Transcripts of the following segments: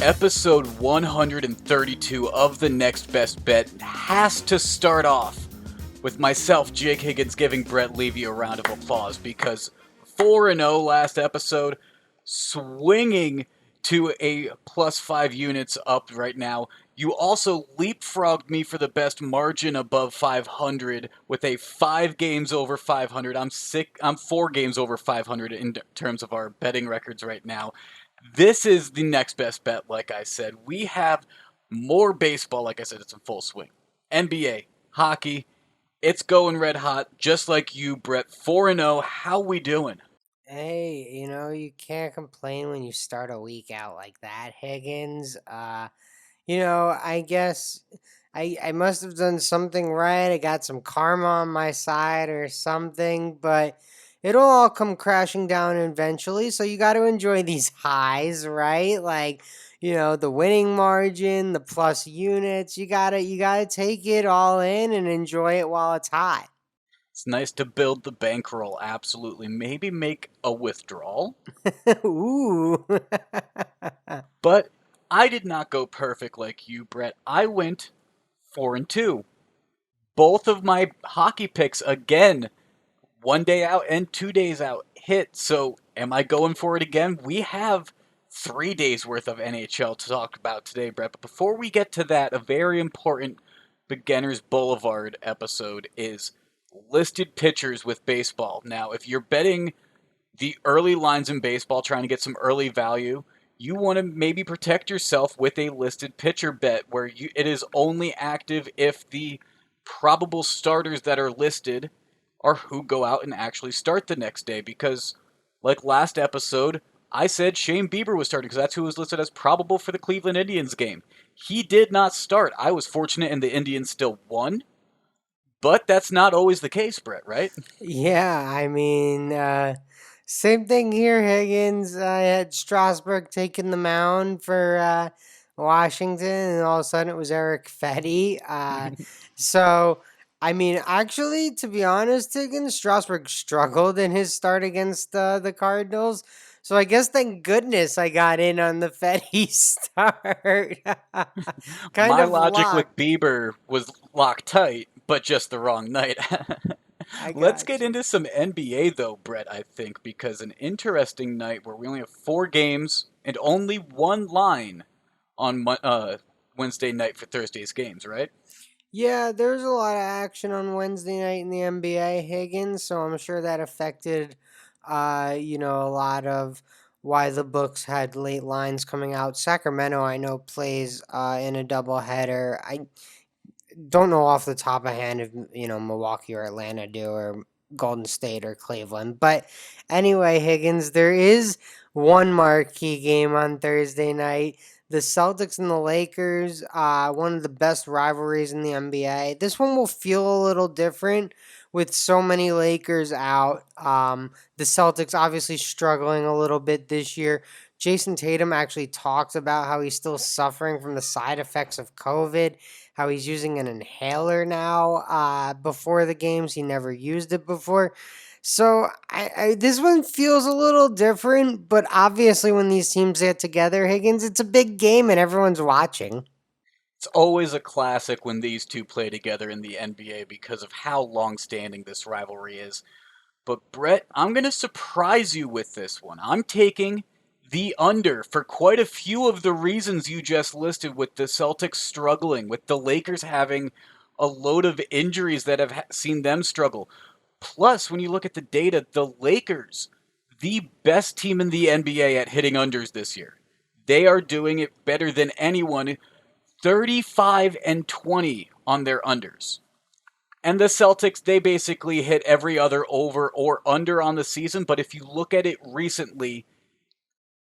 Episode 132 of The Next Best Bet has to start off with myself, Jake Higgins, giving Brett Levy a round of applause because 4-0 last episode, swinging to a plus 5 units up right now. You also leapfrogged me for the best margin above 500 with a 5 games over 500. I'm 4 games over 500 in terms of our betting records right now. This is the next best bet, like I said. We have more baseball, like I said, it's in full swing. NBA, hockey, it's going red hot, just like you, Brett. 4-0, how we doing? Hey, you can't complain when you start a week out like that, Higgins. I guess I must have done something right. I got some karma on my side or something, but it'll all come crashing down eventually. So you got to enjoy these highs, right? Like, the winning margin, the plus units. You gotta take it all in and enjoy it while it's hot. It's nice to build the bankroll, absolutely. Maybe make a withdrawal. Ooh. But I did not go perfect like you, Brett. I went 4-2. Both of my hockey picks, again, 1 day out and 2 days out, hit. So am I going for it again? We have 3 days worth of NHL to talk about today, Brett. But before we get to that, a very important Beginner's Boulevard episode is listed pitchers with baseball. Now, if you're betting the early lines in baseball, trying to get some early value, you want to maybe protect yourself with a listed pitcher bet where it is only active if the probable starters that are listed are who go out and actually start the next day. Because, like last episode, I said Shane Bieber was starting because that's who was listed as probable for the Cleveland Indians game. He did not start. I was fortunate and the Indians still won. But that's not always the case, Brett, right? Yeah, same thing here, Higgins. I had Strasburg taking the mound for Washington, and all of a sudden it was Eric Fetty. So, actually, to be honest, Higgins, Strasburg struggled in his start against the Cardinals. So I guess thank goodness I got in on the Fetty start. Kind My of logic luck. with Bieber was locked tight, but just the wrong night. I Let's got get you. into some NBA though, Brett, I think, because an interesting night where we only have 4 games and only one line on Wednesday night for Thursday's games, right? Yeah, there's a lot of action on Wednesday night in the NBA, Higgins, so I'm sure that affected a lot of why the books had late lines coming out. Sacramento, I know, plays in a doubleheader. I don't know off the top of hand if Milwaukee or Atlanta do, or Golden State or Cleveland. But anyway, Higgins, there is one marquee game on Thursday night. The Celtics and the Lakers, one of the best rivalries in the NBA. This one will feel a little different with so many Lakers out. The Celtics obviously struggling a little bit this year. Jason Tatum actually talked about how he's still suffering from the side effects of COVID, how he's using an inhaler now. Before the games, he never used it before. So this one feels a little different, but obviously when these teams get together, Higgins, it's a big game and everyone's watching. It's always a classic when these two play together in the NBA because of how long-standing this rivalry is. But Brett, I'm going to surprise you with this one. I'm taking the under for quite a few of the reasons you just listed, with the Celtics struggling, with the Lakers having a load of injuries that have seen them struggle. Plus, when you look at the data, the Lakers, the best team in the NBA at hitting unders this year. They are doing it better than anyone, 35 and 20 on their unders. And the Celtics, they basically hit every other over or under on the season. But if you look at it recently,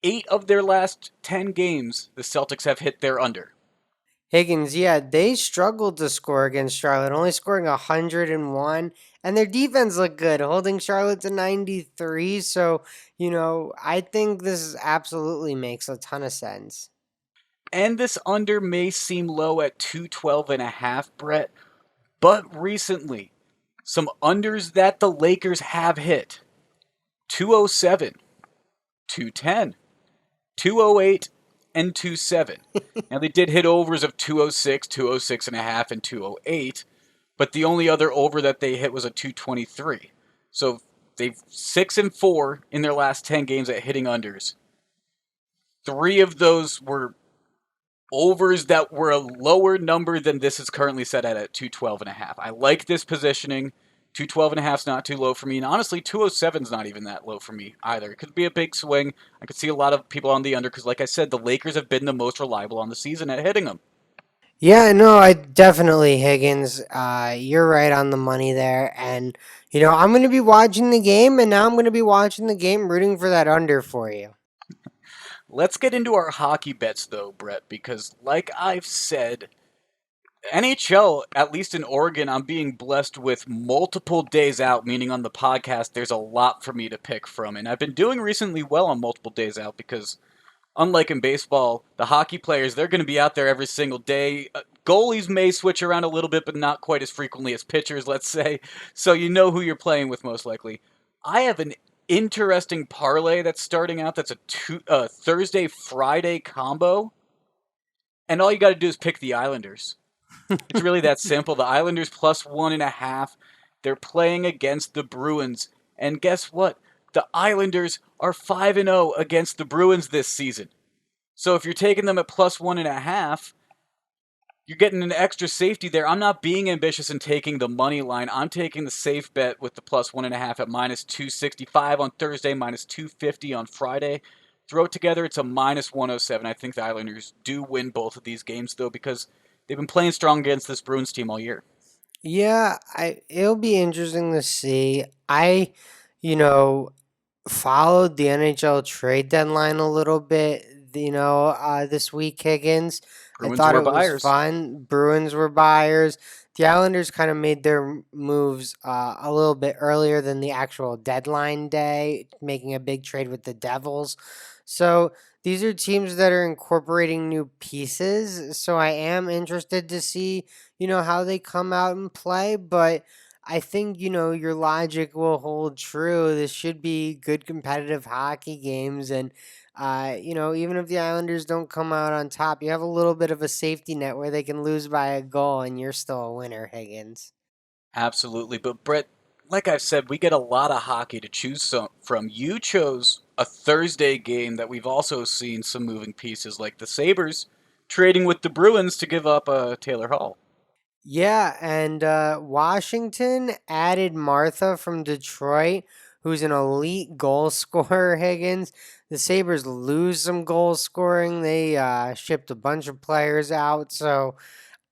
8 of their last 10 games, the Celtics have hit their under. Higgins, yeah, they struggled to score against Charlotte, only scoring 101, and their defense looked good, holding Charlotte to 93. So, I think this absolutely makes a ton of sense. And this under may seem low at 212.5, Brett, but recently, some unders that the Lakers have hit: 207, 210, 208, and 207. Now, they did hit overs of 206, 206 and a half, and 208, but the only other over that they hit was a 223. So they've 6-4 in their last 10 games at hitting unders. 3 of those were overs that were a lower number than this is currently set at 212 and a half. I like this positioning. 212 and a half is not too low for me, and honestly, 207 is not even that low for me either. It could be a big swing. I could see a lot of people on the under because, like I said, the Lakers have been the most reliable on the season at hitting them. Yeah, no, I definitely Higgins. You're right on the money there, and I'm going to be watching the game, and now I'm going to be watching the game, rooting for that under for you. Let's get into our hockey bets, though, Brett, because, like I've said, NHL, at least in Oregon, I'm being blessed with multiple days out, meaning on the podcast, there's a lot for me to pick from. And I've been doing recently well on multiple days out because, unlike in baseball, the hockey players, they're going to be out there every single day. Goalies may switch around a little bit, but not quite as frequently as pitchers, let's say. So you know who you're playing with most likely. I have an interesting parlay that's starting out that's a Thursday Friday combo, and all you got to do is pick the Islanders. It's really that simple. The Islanders plus 1.5. They're playing against the Bruins. And guess what? The Islanders are 5-0 against the Bruins this season. So if you're taking them at plus 1.5, you're getting an extra safety there. I'm not being ambitious in taking the money line. I'm taking the safe bet with the plus 1.5 at minus 265 on Thursday, minus 250 on Friday. Throw it together, it's a minus 107. I think the Islanders do win both of these games, though, because they've been playing strong against this Bruins team all year. Yeah, it'll be interesting to see. I, you know, followed the NHL trade deadline a little bit, this week, Higgins. I Bruins thought were it was buyers. fun. Bruins were buyers. The Islanders kind of made their moves a little bit earlier than the actual deadline day, making a big trade with the Devils. So these are teams that are incorporating new pieces. So I am interested to see, how they come out and play. But I think, your logic will hold true. This should be good competitive hockey games. And, even if the Islanders don't come out on top, you have a little bit of a safety net where they can lose by a goal and you're still a winner, Higgins. Absolutely. But, Brett, like I've said, we get a lot of hockey to choose from. You chose a Thursday game that we've also seen some moving pieces, like the Sabres trading with the Bruins to give up Taylor Hall. Yeah, and Washington added Martha from Detroit, who's an elite goal scorer, Higgins. The Sabres lose some goal scoring. They shipped a bunch of players out. So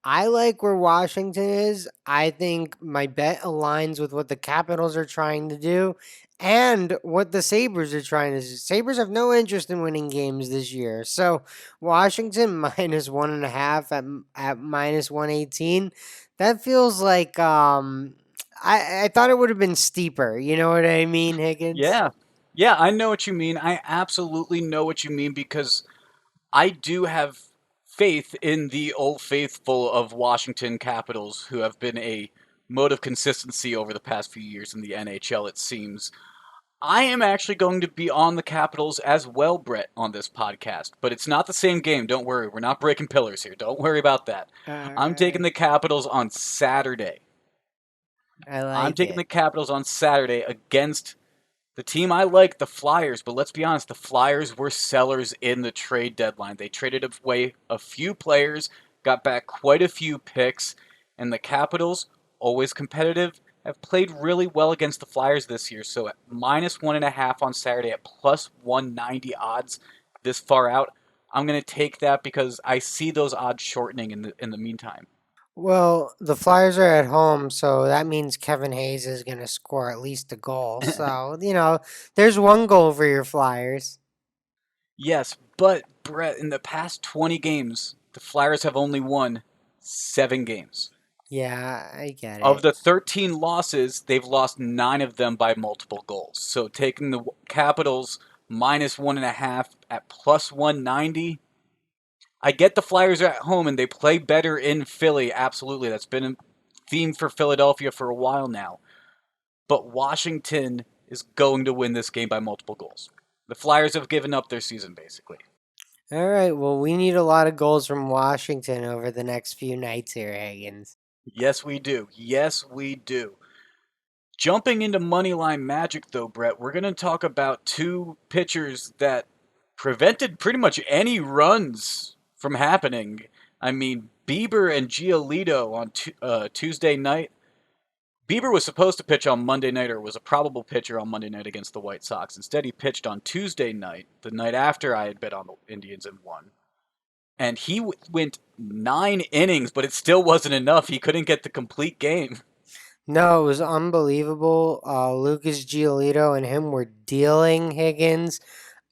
I like where Washington is. I think my bet aligns with what the Capitals are trying to do and what the Sabres are trying to do. Sabres have no interest in winning games this year. So Washington minus 1.5 at minus 118. That feels like I thought it would have been steeper. You know what I mean, Higgins? Yeah. Yeah, I know what you mean. I absolutely know what you mean because I do have faith in the old faithful of Washington Capitals who have been a mode of consistency over the past few years in the NHL, it seems. I am actually going to be on the Capitals as well, Brett, on this podcast. But it's not the same game. Don't worry. We're not breaking pillars here. Don't worry about that. All I'm taking right. the Capitals on Saturday. I I'm like taking the it. Capitals on Saturday against the team I like, the Flyers. But let's be honest, the Flyers were sellers in the trade deadline. They traded away a few players, got back quite a few picks, and the Capitals, always competitive, have played really well against the Flyers this year. So at minus 1.5 on Saturday at plus 190 odds this far out, I'm going to take that because I see those odds shortening in the meantime. Well, the Flyers are at home, so that means Kevin Hayes is going to score at least a goal. So, there's one goal for your Flyers. Yes, but Brett, in the past 20 games, the Flyers have only won 7 games. Yeah, I get Of it. the 13 losses, they've lost 9 of them by multiple goals. So taking the Capitals minus 1.5 at plus 190, I get the Flyers are at home and they play better in Philly. Absolutely. That's been a theme for Philadelphia for a while now. But Washington is going to win this game by multiple goals. The Flyers have given up their season, basically. All right. Well, we need a lot of goals from Washington over the next few nights here, Higgins. Yes, we do. Yes, we do. Jumping into Moneyline Magic, though, Brett, we're going to talk about two pitchers that prevented pretty much any runs from happening. I mean, Bieber and Giolito on Tuesday night. Bieber was supposed to pitch on Monday night, or was a probable pitcher on Monday night against the White Sox. Instead, he pitched on Tuesday night, the night after I had bet on the Indians and won. And he went 9 innings, but it still wasn't enough. He couldn't get the complete game. No, it was unbelievable. Lucas Giolito and him were dealing Higgins.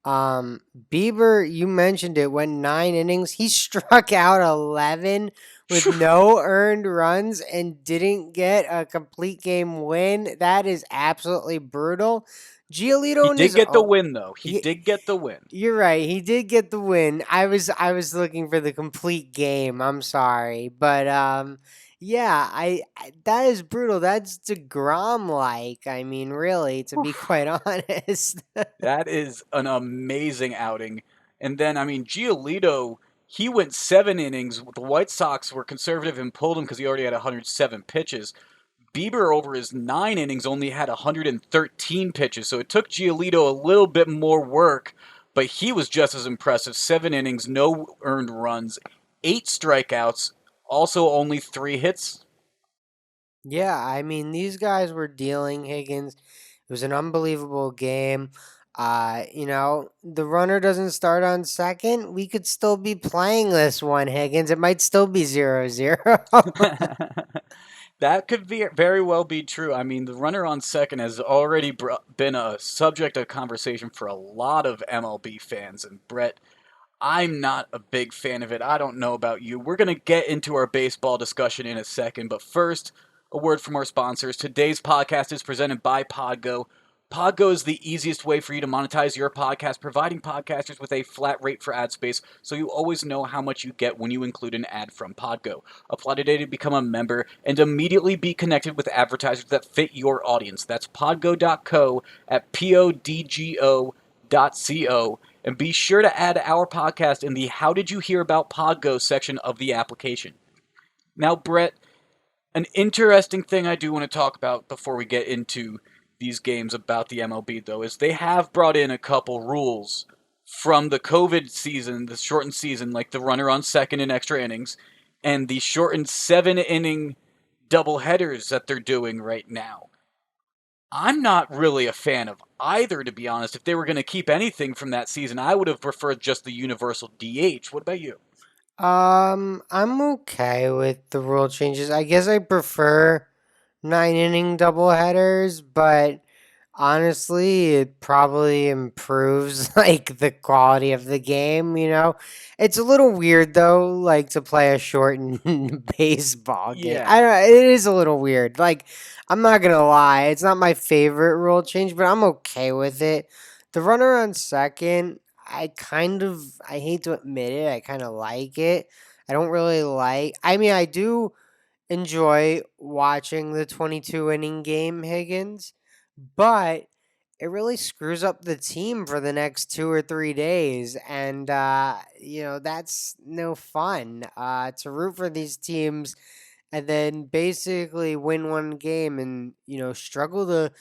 Um, Bieber, you mentioned it, went 9 innings. He struck out 11 with no earned runs and didn't get a complete game win. That is absolutely brutal. He Giolito on did his get the own. win, though. He did get the win. You're right. He did get the win. I was looking for the complete game. I'm sorry, but yeah, that is brutal. That's DeGrom like. I mean, really, to be quite honest. That is an amazing outing. And then, I mean, Giolito, he went 7 innings. The White Sox were conservative and pulled him because he already had 107 pitches. Bieber, over his 9 innings, only had 113 pitches, so it took Giolito a little bit more work, but he was just as impressive. 7 innings, no earned runs, 8 strikeouts, also only 3 hits. Yeah, I mean, these guys were dealing Higgins. It was an unbelievable game. The runner doesn't start on second. We could still be playing this one, Higgins. It might still be 0-0. That could be very well be true. I mean, the runner on second has already been a subject of conversation for a lot of MLB fans. And Brett, I'm not a big fan of it. I don't know about you. We're going to get into our baseball discussion in a second, but first, a word from our sponsors. Today's podcast is presented by Podgo. Podgo is the easiest way for you to monetize your podcast, providing podcasters with a flat rate for ad space so you always know how much you get when you include an ad from Podgo. Apply today to become a member and immediately be connected with advertisers that fit your audience. That's podgo.co at podgo.co. And be sure to add our podcast in the How Did You Hear About Podgo section of the application. Now, Brett, an interesting thing I do want to talk about before we get into these games about the MLB, though, is they have brought in a couple rules from the COVID season, the shortened season, like the runner on second in extra innings, and the shortened 7 inning double headers that they're doing right now. I'm not really a fan of either, to be honest. If they were going to keep anything from that season, I would have preferred just the universal DH. What about you? I'm okay with the rule changes. I guess I prefer 9 inning doubleheaders, but honestly, it probably improves like the quality of the game, you know? It's a little weird though, like to play a shortened baseball game. I Yeah. don't it is a little weird. Like I'm not going to lie, it's not my favorite rule change, but I'm okay with it. The runner on second, I hate to admit it, I kind of like it. I don't really like I mean, I do enjoy watching the 22 inning game, Higgins, but it really screws up the team for the next 2 or 3 days. And, that's no fun to root for these teams and then basically win one game and, struggle to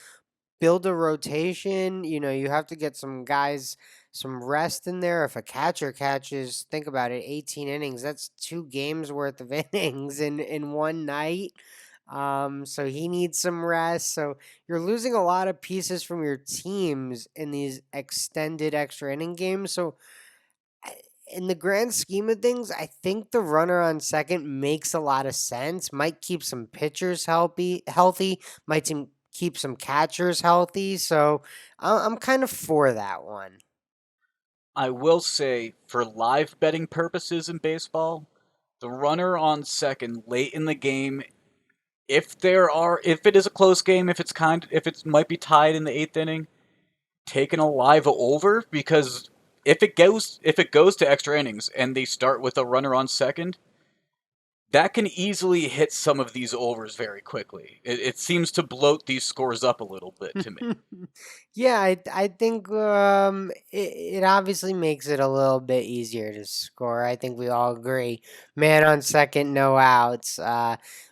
build a rotation. You have to get some guys some rest in there. If a catcher catches, think about it, 18 innings, that's 2 games worth of innings in one night. So he needs some rest. So you're losing a lot of pieces from your teams in these extended extra inning games. So in the grand scheme of things, I think the runner on second makes a lot of sense. Might keep some pitchers healthy. Might keep some catchers healthy. So I'm kind of for that one. I will say, for live betting purposes in baseball, the runner on second late in the game, if it is a close game, if it might be tied in the eighth inning, taking a live over, because if it goes to extra innings and they start with a runner on second, that can easily hit some of these overs very quickly. It seems to bloat these scores up a little bit to me. Yeah, I think it obviously makes it a little bit easier to score. I think we all agree. Man on second, no outs.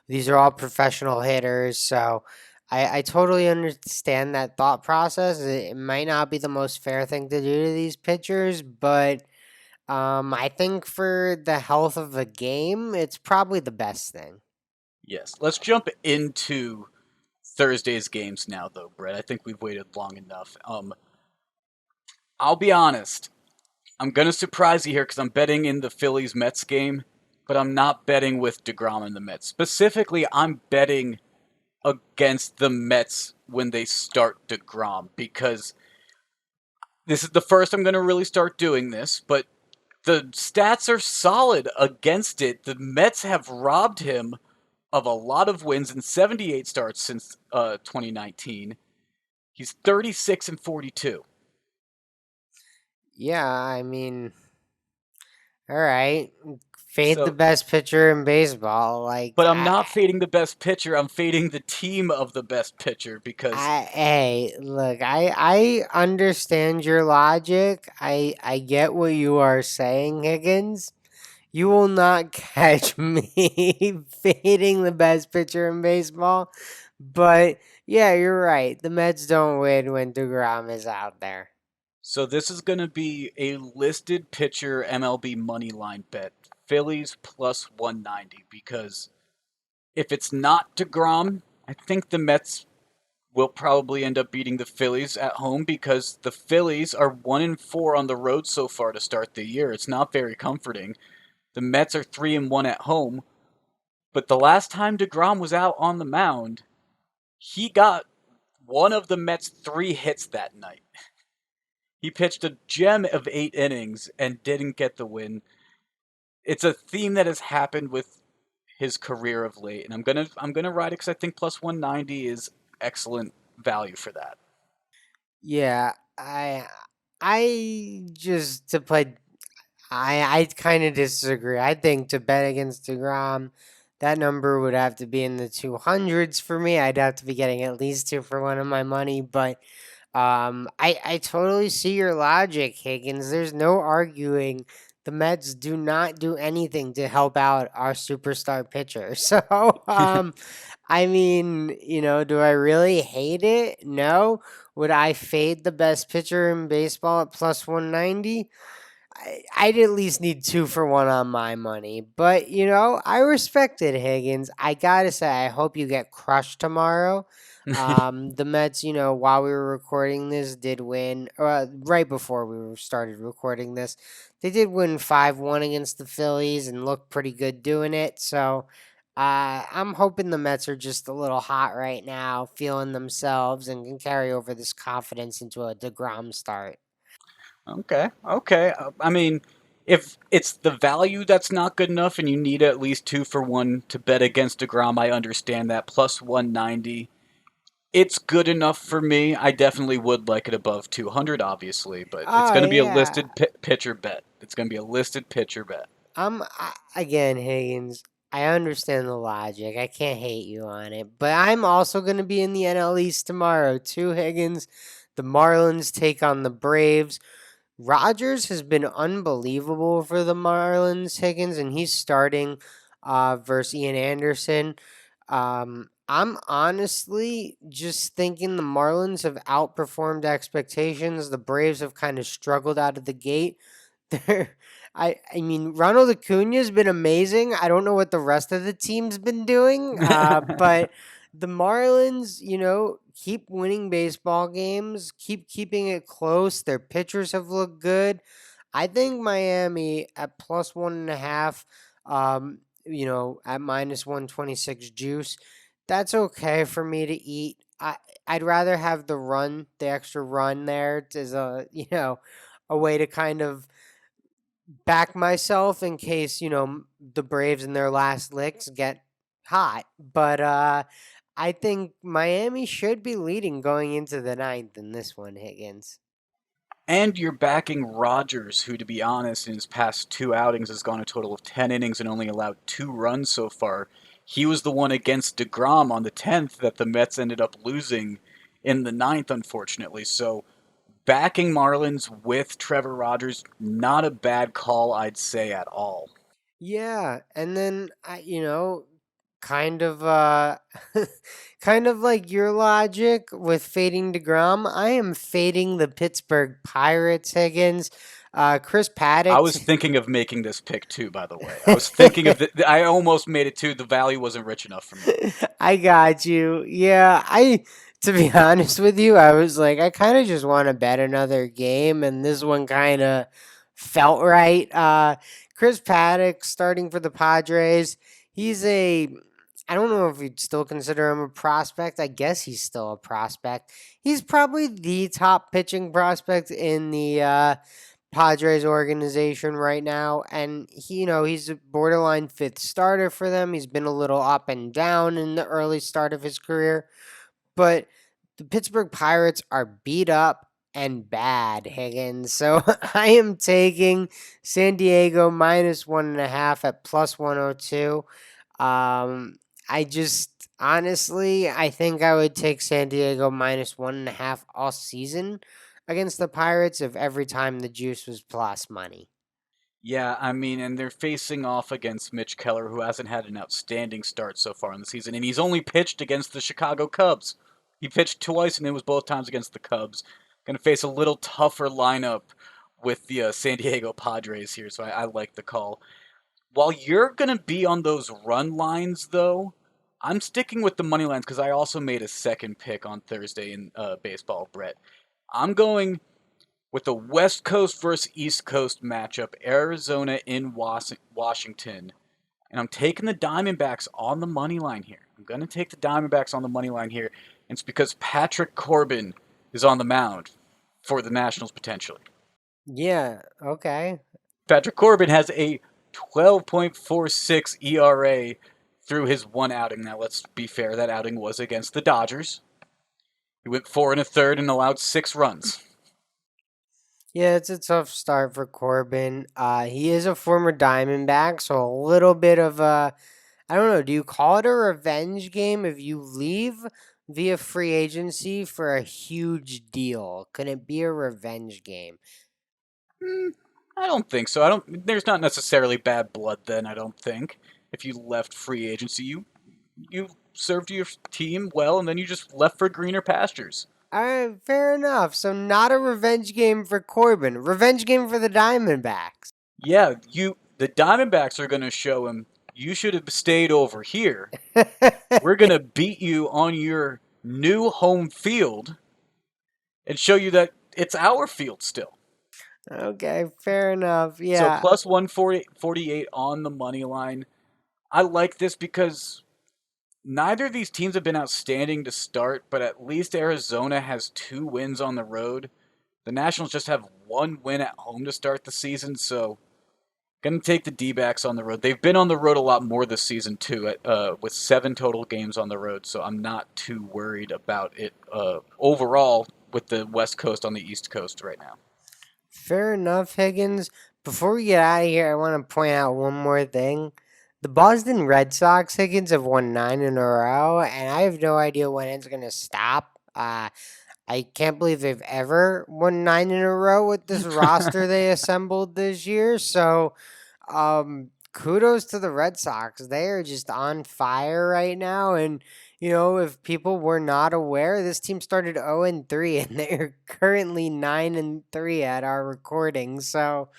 These are all professional hitters, so I totally understand that thought process. It might not be the most fair thing to do to these pitchers, but I think for the health of the game, it's probably the best thing. Yes, let's jump into Thursday's games now, though, Brett. I think we've waited long enough. I'll be honest. I'm gonna surprise you here because I'm betting in the Phillies Mets game, but I'm not betting with Degrom and the Mets. Specifically, I'm betting against the Mets when they start Degrom because this is the first I'm gonna really start doing this. But the stats are solid against it. The Mets have robbed him of a lot of wins and 78 starts since 2019. He's 36 and 42. Yeah, I mean, all right. Fade the So, best pitcher in baseball. Like, but I'm not fading the best pitcher. I'm fading the team of the best pitcher because hey, look, I understand your logic. I get what you are saying, Higgins. You will not catch me fading the best pitcher in baseball. But yeah, you're right. The Mets don't win when DeGrom is out there. this is going to be a listed pitcher MLB money line bet. Phillies plus 190 because if it's not DeGrom, I think the Mets will probably end up beating the Phillies at home because the Phillies are 1 and 4 on the road so far to start the year. It's not very comforting. The Mets are 3 and 1 at home, but the last time DeGrom was out on the mound, he got one of the Mets' 3 hits that night. He pitched a gem of 8 innings and didn't get the win. It's a theme that has happened with his career of late, and I'm gonna ride it because I think plus 190 is excellent value for that. Yeah, I just to play I kind of disagree. I think to bet against DeGrom, that number would have to be in the 200s for me. I'd have to be getting at least 2 for 1 of my money, but I totally see your logic, Higgins. There's no arguing. The Mets do not do anything to help out our superstar pitcher. So, I mean, do I really hate it? No. Would I fade the best pitcher in baseball at plus 190? I'd at least need 2 for 1 on my money. But, I respect it, Higgins. I got to say, I hope you get crushed tomorrow. The Mets, while we were recording this, did win. Right before started recording this, they did win 5-1 against the Phillies and looked pretty good doing it. So I'm hoping the Mets are just a little hot right now, feeling themselves, and can carry over this confidence into a DeGrom start. Okay, okay. I mean, if it's the value that's not good enough and you need at least 2 for 1 to bet against DeGrom, I understand that. Plus 190, it's good enough for me. I definitely would like it above 200, obviously, but it's Oh, going to be a yeah. listed pitcher bet. It's going to be a listed pitcher bet. Again, Higgins. I understand the logic. I can't hate you on it, but I'm also going to be in the NL East tomorrow too, Higgins. The Marlins take on the Braves. Rogers has been unbelievable for the Marlins, Higgins, and he's starting versus Ian Anderson. I'm honestly just thinking the Marlins have outperformed expectations. The Braves have kind of struggled out of the gate. They're, I mean, Ronald Acuna's been amazing. I don't know what the rest of the team's been doing, but the Marlins, keep winning baseball games, keep keeping it close. Their pitchers have looked good. I think Miami at plus 1.5, at minus 126 juice. That's okay for me to eat. I'd rather have the extra run there as a way to kind of back myself in case, the Braves in their last licks get hot. But I think Miami should be leading going into the ninth in this one, Higgins. And you're backing Rogers, who, to be honest, in his past two outings has gone a total of 10 innings and only allowed 2 runs so far. He was the one against DeGrom on the 10th that the Mets ended up losing in the ninth, unfortunately. So backing Marlins with Trevor Rogers, not a bad call, I'd say, at all. Yeah, and then kind of kind of like your logic with fading DeGrom, I am fading the Pittsburgh Pirates, Higgins. Chris I Paddock. was thinking of making this pick too, by the way. I was thinking of I almost made it too. The value wasn't rich enough for me. I got you. Yeah, to be honest with you, I was like, I kind of just want to bet another game, and this one kind of felt right. Chris Paddock starting for the Padres. He's I don't know if you'd still consider him a prospect. I guess he's still a prospect. He's probably the top pitching prospect in the Padres organization right now, and he's a borderline fifth starter for them. He's been a little up and down in the early start of his career, but the Pittsburgh Pirates are beat up and bad, Higgins. So I am taking San Diego -1.5 at +102. I just honestly, I think I would take San Diego -1.5 all season against the Pirates if every time the juice was plus money. Yeah, I mean, and they're facing off against Mitch Keller, who hasn't had an outstanding start so far in the season, and he's only pitched against the Chicago Cubs. He pitched twice, and it was both times against the Cubs. Going to face a little tougher lineup with the San Diego Padres here, so I like the call. While you're going to be on those run lines, though, I'm sticking with the money lines because I also made a second pick on Thursday in baseball, Brett. I'm going with the West Coast versus East Coast matchup, Arizona in Washington. And I'm taking the Diamondbacks on the money line here. I'm going to take the Diamondbacks on the money line here. And it's because Patrick Corbin is on the mound for the Nationals potentially. Yeah, okay. Patrick Corbin has a 12.46 ERA through his one outing. Now, let's be fair, that outing was against the Dodgers. He went 4 1/3 and allowed 6 runs. Yeah, it's a tough start for Corbin. He is a former Diamondback, so a little bit of a, I don't know, do you call it a revenge game if you leave via free agency for a huge deal? Could it be a revenge game? Hmm, I don't think so. I don't. There's not necessarily bad blood then. I don't think. If you left free agency, you served your team well, and then you just left for greener pastures. All right, fair enough. So not a revenge game for Corbin, revenge game for the Diamondbacks. Yeah, the Diamondbacks are going to show him you should have stayed over here. We're going to beat you on your new home field and show you that it's our field still. Okay, fair enough. So Yeah. plus 148 on the money line. I like this because neither of these teams have been outstanding to start, but at least Arizona has 2 wins on the road. The Nationals just have 1 win at home to start the season, so going to take the D-backs on the road. They've been on the road a lot more this season, too, with 7 total games on the road, so I'm not too worried about it overall with the West Coast on the East Coast right now. Fair enough, Higgins. Before we get out of here, I want to point out one more thing. The Boston Red Sox, Higgins, have won 9 in a row, and I have no idea when it's going to stop. I can't believe they've ever won 9 in a row with this roster they assembled this year. So, kudos to the Red Sox. They are just on fire right now. And, if people were not aware, this team started 0-3 and they're currently 9-3 at our recording. So,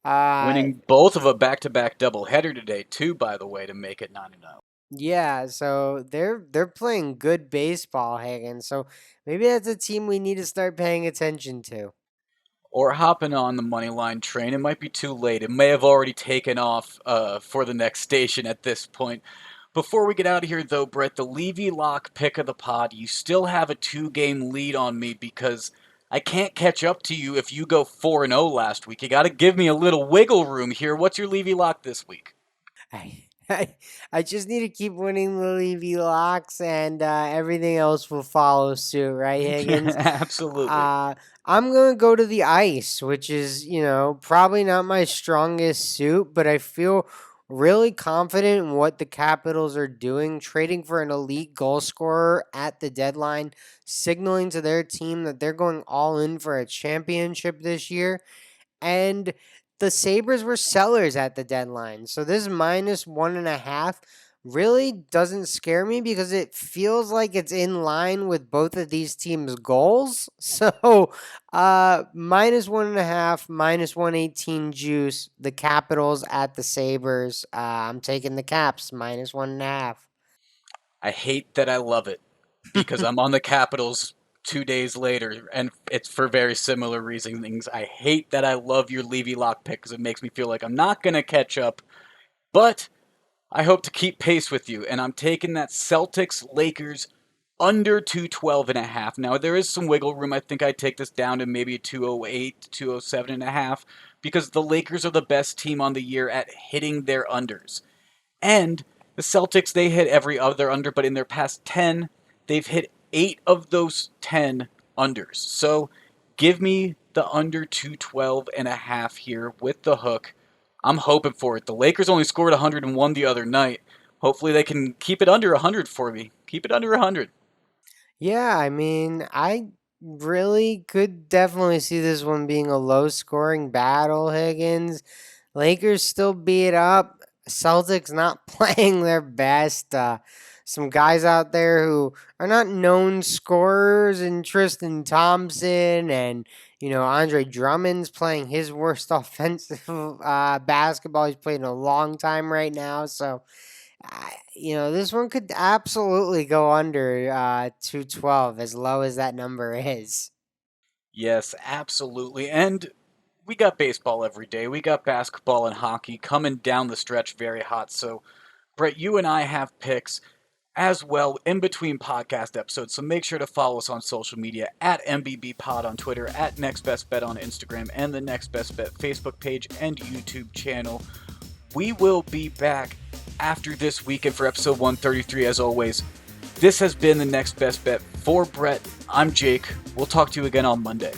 uh, Winning both of a back-to-back doubleheader today, too, by the way, to make it 9-0. yeah, so they're playing good baseball, Higgins. So maybe that's a team we need to start paying attention to. Or hopping on the money line train. It might be too late. It may have already taken off for the next station at this point. Before we get out of here, though, Brett, the Levy Lock pick of the pod, you still have a 2-game lead on me because I can't catch up to you if you go 4-0 last week. You got to give me a little wiggle room here. What's your Levy Lock this week? I just need to keep winning the Levy locks, and everything else will follow suit, right, Higgins? Absolutely. Uh, I'm gonna go to the ice, which is, probably not my strongest suit, but I feel really confident in what the Capitals are doing, trading for an elite goal scorer at the deadline, signaling to their team that they're going all in for a championship this year. And the Sabres were sellers at the deadline. So this -1.5 really doesn't scare me because it feels like it's in line with both of these teams' goals. So -1.5, -118 juice, the Capitals at the Sabres. I'm taking the Caps, -1.5. I hate that I love it because I'm on the Capitals 2 days later, and it's for very similar reasonings. I hate that I love your Levy lock pick because it makes me feel like I'm not going to catch up, but I hope to keep pace with you, and I'm taking that Celtics Lakers under 212.5. Now, there is some wiggle room. I think I'd take this down to maybe 208, 207.5 because the Lakers are the best team on the year at hitting their unders. And the Celtics, they hit every other under, but in their past 10, they've hit 8 of those 10 unders. So give me the under 212.5 here with the hook. I'm hoping for it. The Lakers only scored 101 the other night. Hopefully they can keep it under 100 for me. Keep it under 100. Yeah, I mean, I really could definitely see this one being a low scoring battle, Higgins. Lakers still beat up. Celtics not playing their best. Some guys out there who are not known scorers, and Tristan Thompson and Andre Drummond's playing his worst offensive basketball he's played in a long time right now. So this one could absolutely go under 212, as low as that number is. Yes, absolutely. And we got baseball every day. We got basketball and hockey coming down the stretch very hot. So, Brett, you and I have picks as well in between podcast episodes. So make sure to follow us on social media at MBB Pod on Twitter, at Next Best Bet on Instagram, and the Next Best Bet Facebook page and YouTube channel. We will be back after this weekend for episode 133 as always. This has been the Next Best Bet for Brett. I'm Jake. We'll talk to you again on Monday.